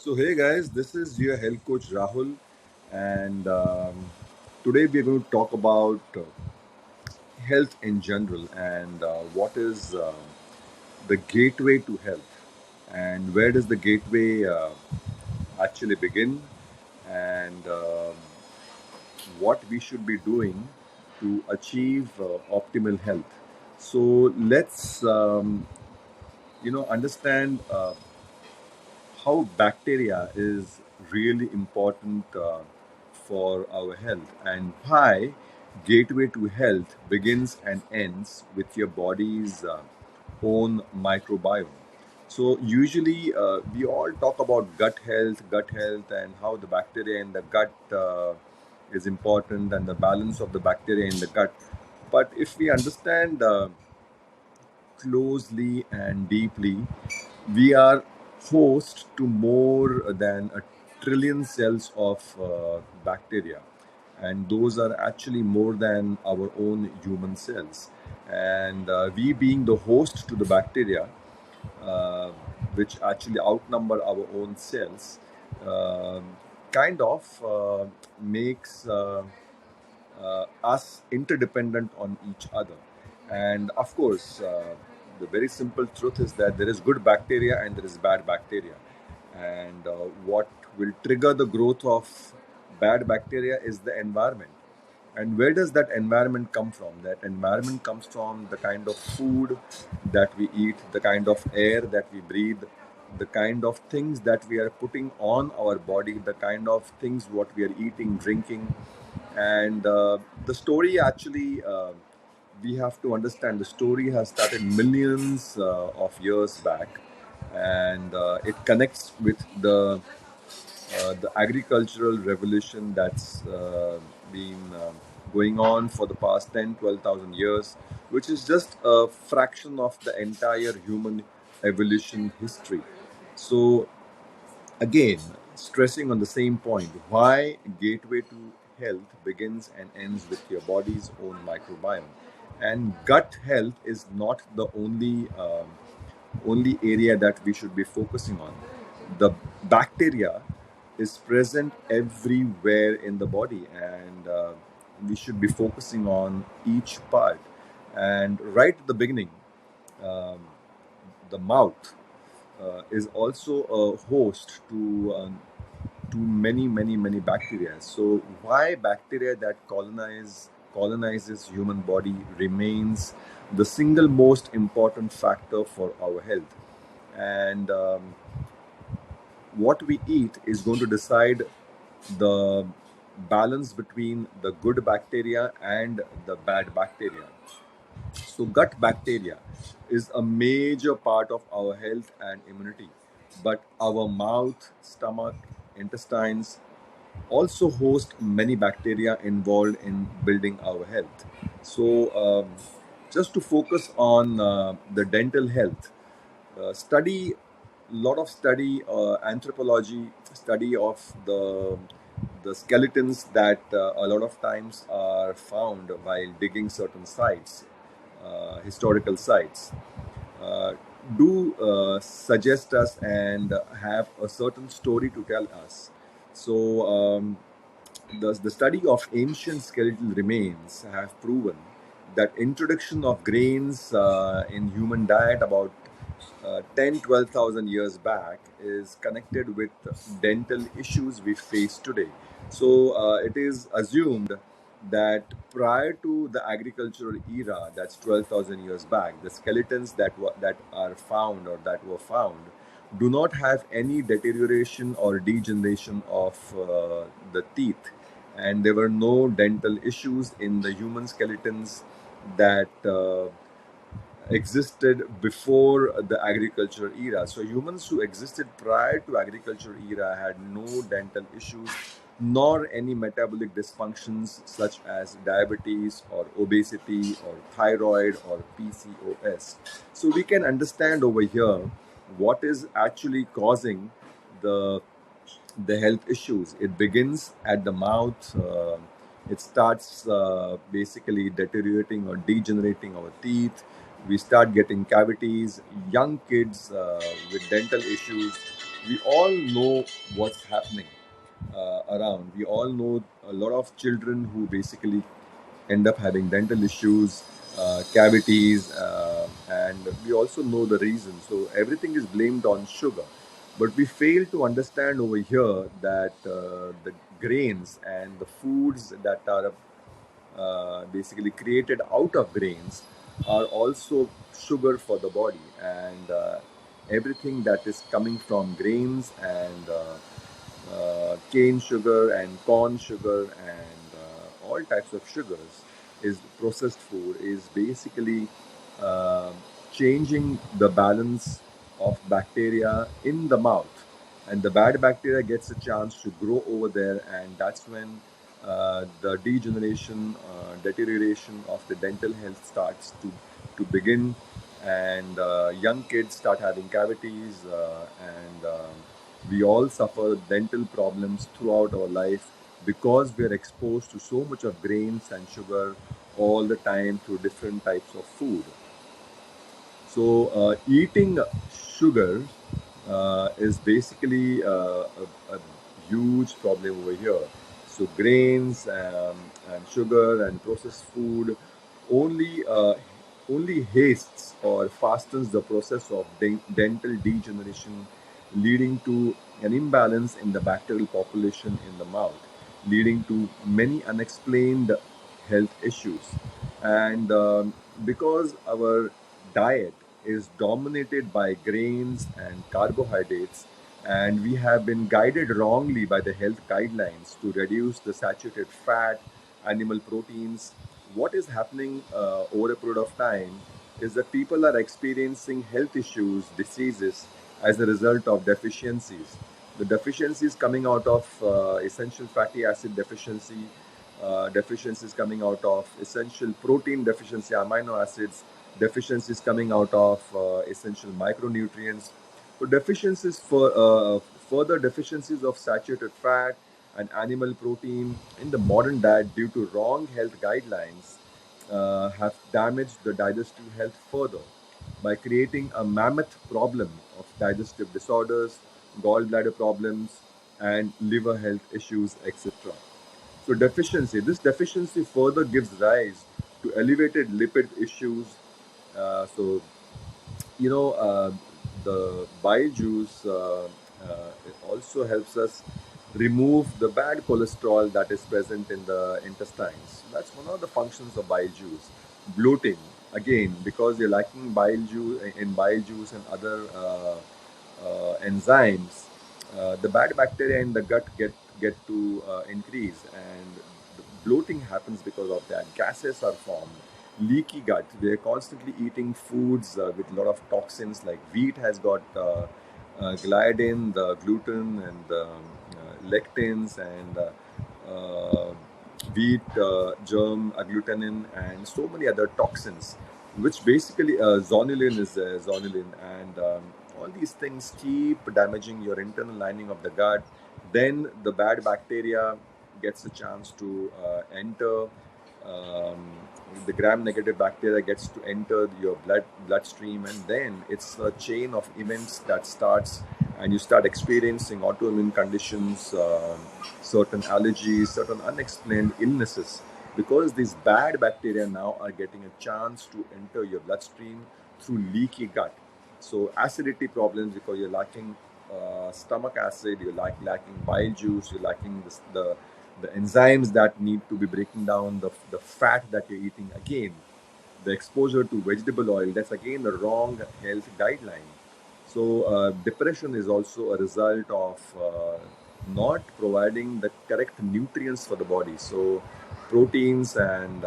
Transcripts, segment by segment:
So, hey guys, this is your health coach Rahul, and today we're going to talk about health in general and what is the gateway to health, and where does the gateway actually begin, and what we should be doing to achieve optimal health. So, let's understand. How bacteria is really important for our health and why gateway to health begins and ends with your body's own microbiome. So usually we all talk about gut health and how the bacteria in the gut is important and the balance of the bacteria in the gut. But if we understand closely and deeply, we are host to more than a trillion cells of bacteria, and those are actually more than our own human cells. And we being the host to the bacteria, uh, which actually outnumber our own cells, um kind of makes us interdependent on each other. And of course, the very simple truth is that there is good bacteria and there is bad bacteria. And what will trigger the growth of bad bacteria is the environment. And where does that environment come from? That environment comes from the kind of food that we eat, the kind of air that we breathe, the kind of things that we are putting on our body, the kind of things what we are eating, drinking. And the story actually, we have to understand the story has started millions of years back, and it connects with the agricultural revolution that's been going on for the past 10, 12,000 years, which is just a fraction of the entire human evolution history. So, again, stressing on the same point, why gateway to health begins and ends with your body's own microbiome. And gut health is not the only area that we should be focusing on. The bacteria is present everywhere in the body, and we should be focusing on each part. And right at the beginning, um, the mouth is also a host to many bacteria. So why bacteria that colonizes human body remains the single most important factor for our health. And what we eat is going to decide the balance between the good bacteria and the bad bacteria. So, gut bacteria is a major part of our health and immunity, but our mouth, stomach, intestines also host many bacteria involved in building our health. So, just to focus on the dental health, study lot of study anthropology study of the skeletons that a lot of times are found while digging certain sites, historical sites, uh, do suggest us and have a certain story to tell us. So the study of ancient skeletal remains have proven that introduction of grains in human diet about 10 12,000 years back is connected with dental issues we face today. So it is assumed that prior to the agricultural era, that's 12,000 years back, the skeletons that are found or that were found do not have any deterioration or degeneration of the teeth, and there were no dental issues in the human skeletons that existed before the agricultural era. So humans who existed prior to agricultural era had no dental issues nor any metabolic dysfunctions such as diabetes or obesity or thyroid or PCOS. So we can understand over here what is actually causing the the health issues. It begins at the mouth. It starts basically deteriorating or degenerating our teeth. We start getting cavities. Young kids with dental issues. we all know what's happening around. We all know a lot of children who basically end up having dental issues, cavities, and we also know the reason. So everything is blamed on sugar. But we fail to understand over here that the grains and the foods that are basically created out of grains are also sugar for the body, and everything that is coming from grains and cane sugar and corn sugar and all types of sugars is processed food is basically uh, changing the balance of bacteria in the mouth, and the bad bacteria gets a chance to grow over there, and that's when the degeneration, deterioration of the dental health starts to begin, and young kids start having cavities, and we all suffer dental problems throughout our life because we are exposed to so much of grains and sugar all the time through different types of food. So, eating sugar is basically a huge problem over here. So, grains and sugar and processed food only only hastes or fastens the process of dental degeneration, leading to an imbalance in the bacterial population in the mouth, leading to many unexplained health issues. And because our diet is dominated by grains and carbohydrates, and we have been guided wrongly by the health guidelines to reduce the saturated fat, animal proteins. What is happening over a period of time is that people are experiencing health issues, diseases as a result of deficiencies. The deficiencies coming out of essential fatty acid deficiency, deficiencies coming out of essential protein deficiency, amino acids, deficiencies coming out of essential micronutrients. So deficiencies for further deficiencies of saturated fat and animal protein in the modern diet due to wrong health guidelines have damaged the digestive health further by creating a mammoth problem of digestive disorders, gallbladder problems, and liver health issues, etc. So this deficiency further gives rise to elevated lipid issues. So the bile juice it also helps us remove the bad cholesterol that is present in the intestines. That's one of the functions of bile juice. Bloating, again, because you're lacking bile juice and other enzymes, the bad bacteria in the gut get to increase, and the bloating happens because of that. Gases are formed, leaky gut. They're constantly eating foods with a lot of toxins. Like wheat has got gliadin, the gluten, and lectins, and wheat germ, agglutinin, and so many other toxins, which basically zonulin is zonulin, and all these things keep damaging your internal lining of the gut. Then the bad bacteria gets a chance to enter. Um, the gram-negative bacteria gets to enter your bloodstream, and then it's a chain of events that starts, and you start experiencing autoimmune conditions, certain allergies, certain unexplained illnesses, because these bad bacteria now are getting a chance to enter your bloodstream through leaky gut. So acidity problems because you're lacking stomach acid, you're lacking bile juice, you're lacking the enzymes that need to be breaking down the fat that you're eating. Again, the exposure to vegetable oil, that's again the wrong health guideline. So depression is also a result of not providing the correct nutrients for the body. So proteins and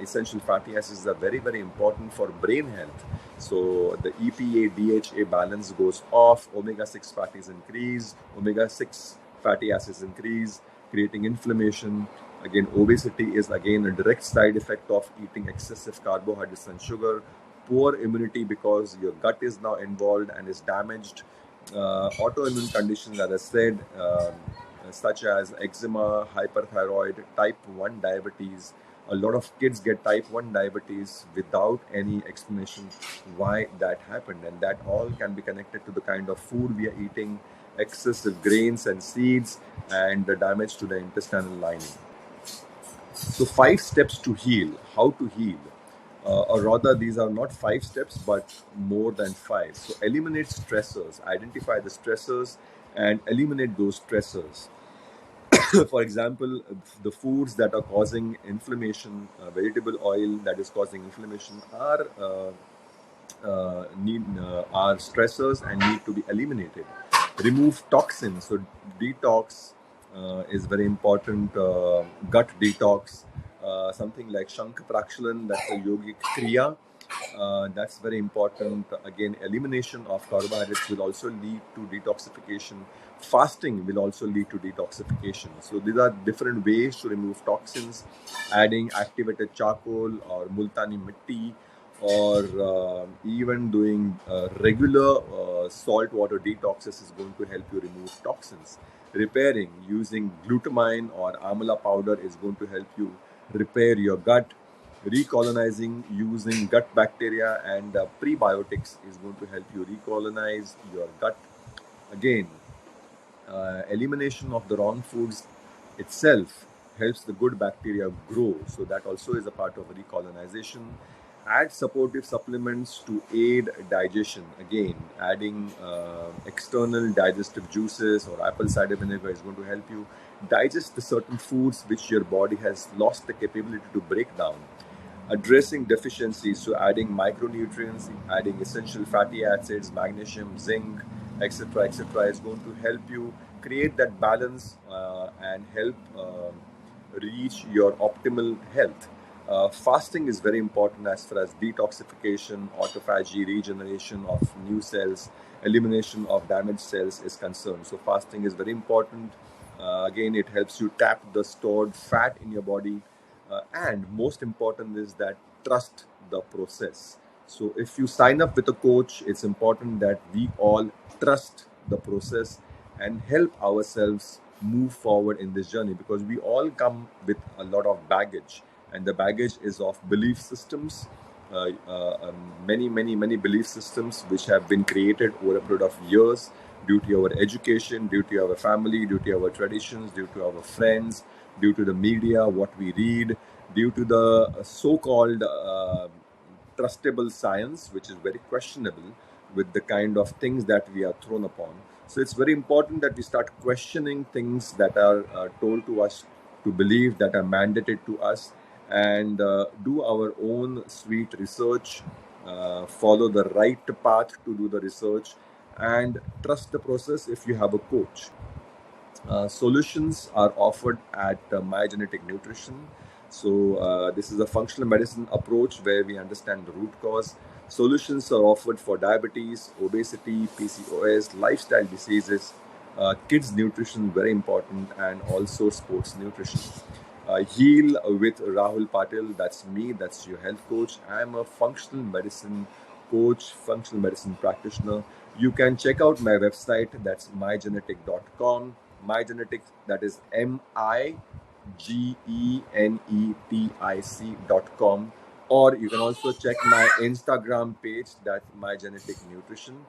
essential fatty acids are very, very important for brain health. So the EPA DHA balance goes off, omega-6 fatties increase, omega-6 fatty acids increase, creating inflammation. Again, obesity is again a direct side effect of eating excessive carbohydrates and sugar. Poor immunity because your gut is now involved and is damaged. Autoimmune conditions, as I said, such as eczema, hyperthyroid, type 1 diabetes, A lot of kids get type 1 diabetes without any explanation why that happened, and that all can be connected to the kind of food we are eating, excessive grains and seeds, and the damage to the intestinal lining. So, 5 steps to heal. How to heal? Or rather, these are not 5 steps, but more than five. So, eliminate stressors, identify the stressors, and eliminate those stressors. For example, the foods that are causing inflammation, vegetable oil that is causing inflammation, are stressors and need to be eliminated. Remove toxins. So detox is very important. Gut detox, something like Shank Prakshalan, that's a yogic kriya. That's very important. Again, elimination of carbohydrates will also lead to detoxification. Fasting will also lead to detoxification. So these are different ways to remove toxins. Adding activated charcoal or multani mitti, or even doing regular salt water detoxes is going to help you remove toxins. Repairing using glutamine or amla powder is going to help you repair your gut. Recolonizing using gut bacteria and prebiotics is going to help you recolonize your gut. Again, elimination of the wrong foods itself helps the good bacteria grow. So that also is a part of recolonization. Add supportive supplements to aid digestion. Again, adding external digestive juices or apple cider vinegar is going to help you digest the certain foods which your body has lost the capability to break down. Addressing deficiencies, so adding micronutrients, adding essential fatty acids, magnesium, zinc, etc., is going to help you create that balance and help reach your optimal health. Fasting is very important as far as detoxification, autophagy, regeneration of new cells, elimination of damaged cells is concerned. So fasting is very important. Again, it helps you tap the stored fat in your body, and most important is that trust the process. So if you sign up with a coach, it's important that we all trust the process and help ourselves move forward in this journey, because we all come with a lot of baggage, and the baggage is of belief systems, many belief systems which have been created over a period of years due to our education, due to our family, due to our traditions, due to our friends, due to the media, what we read, due to the so-called trustable science, which is very questionable with the kind of things that we are thrown upon. So it's very important that we start questioning things that are told to us to believe, that are mandated to us, and do our own sweet research, follow the right path to do the research, and trust the process if you have a coach. Solutions are offered at My Genetic Nutrition. So, this is a functional medicine approach where we understand the root cause. Solutions are offered for diabetes, obesity, PCOS, lifestyle diseases, kids' nutrition, very important, and also sports nutrition. Heal with Rahul Patil, that's me, that's your health coach. I'm a functional medicine coach, functional medicine practitioner. You can check out my website, that's mygenetic.com. MyGenetics, that is MIGENETIC.com. Or you can also check my Instagram page, that's My Genetic Nutrition.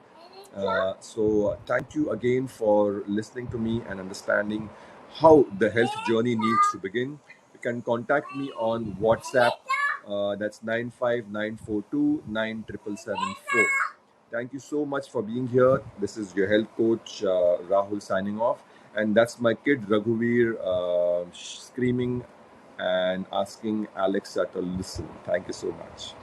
So thank you again for listening to me and understanding how the health journey needs to begin. You can contact me on WhatsApp. That's 95942 Thank you so much for being here. This is your health coach Rahul signing off, and that's my kid Raghuveer screaming and asking Alexa to listen. Thank you so much.